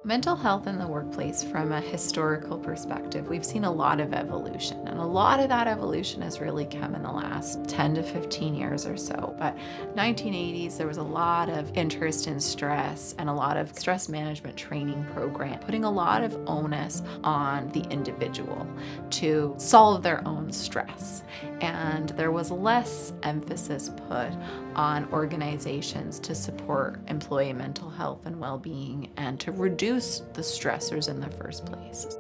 Mental health in the workplace from a historical perspective, we've seen a lot of evolution, and a lot of that evolution has really come in the last 10 to 15 years or so. But 1980s, there was a lot of interest in stress and a lot of stress management training program, putting a lot of onus on the individual to solve their own stress. And there was less emphasis put on organizations to support employee mental health and well-being and to reduce the stressors in the first place.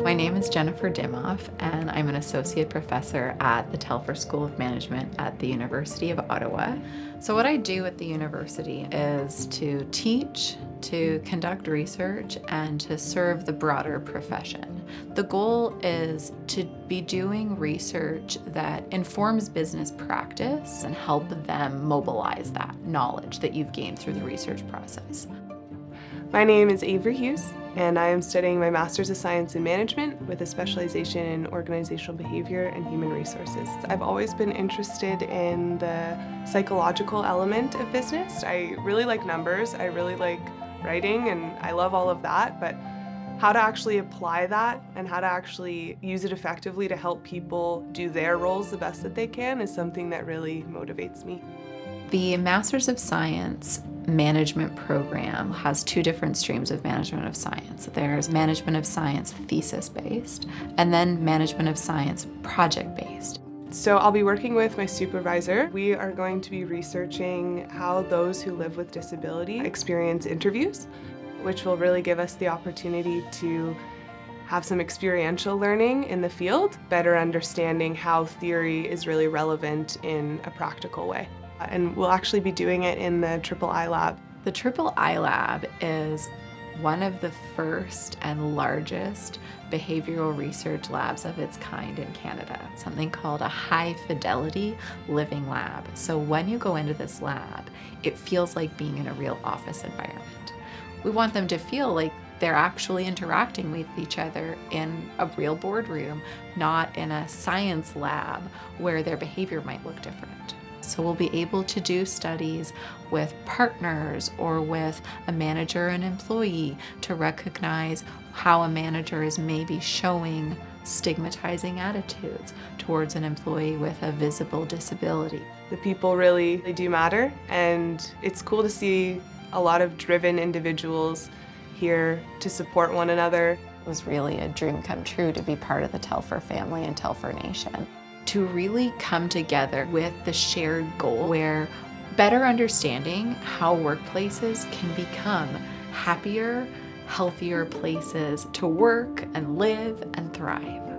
My name is Jennifer Dimoff, and I'm an associate professor at the Telfer School of Management at the University of Ottawa. So what I do at the university is to teach, to conduct research, and to serve the broader profession. The goal is to be doing research that informs business practice and help them mobilize that knowledge that you've gained through the research process. My name is Avery Hughes, and I am studying my Master's of Science in Management with a specialization in organizational behavior and human resources. I've always been interested in the psychological element of business. I really like numbers, I really like writing, and I love all of that, but how to actually apply that and how to actually use it effectively to help people do their roles the best that they can is something that really motivates me. The Master's of Science management program has two different streams of management of science. There's management of science thesis-based, and then management of science project-based. So I'll be working with my supervisor. We are going to be researching how those who live with disability experience interviews, which will really give us the opportunity to have some experiential learning in the field, better understanding how theory is really relevant in a practical way. And we'll actually be doing it in the III Lab. The III Lab is one of the first and largest behavioral research labs of its kind in Canada, something called a high fidelity living lab. So when you go into this lab, it feels like being in a real office environment. We want them to feel like they're actually interacting with each other in a real boardroom, not in a science lab where their behavior might look different. So we'll be able to do studies with partners or with a manager and employee to recognize how a manager is maybe showing stigmatizing attitudes towards an employee with a visible disability. The people really they do matter, and it's cool to see a lot of driven individuals here to support one another. It was really a dream come true to be part of the Telfer family and Telfer Nation. To really come together with the shared goal where better understanding how workplaces can become happier, healthier places to work and live and thrive.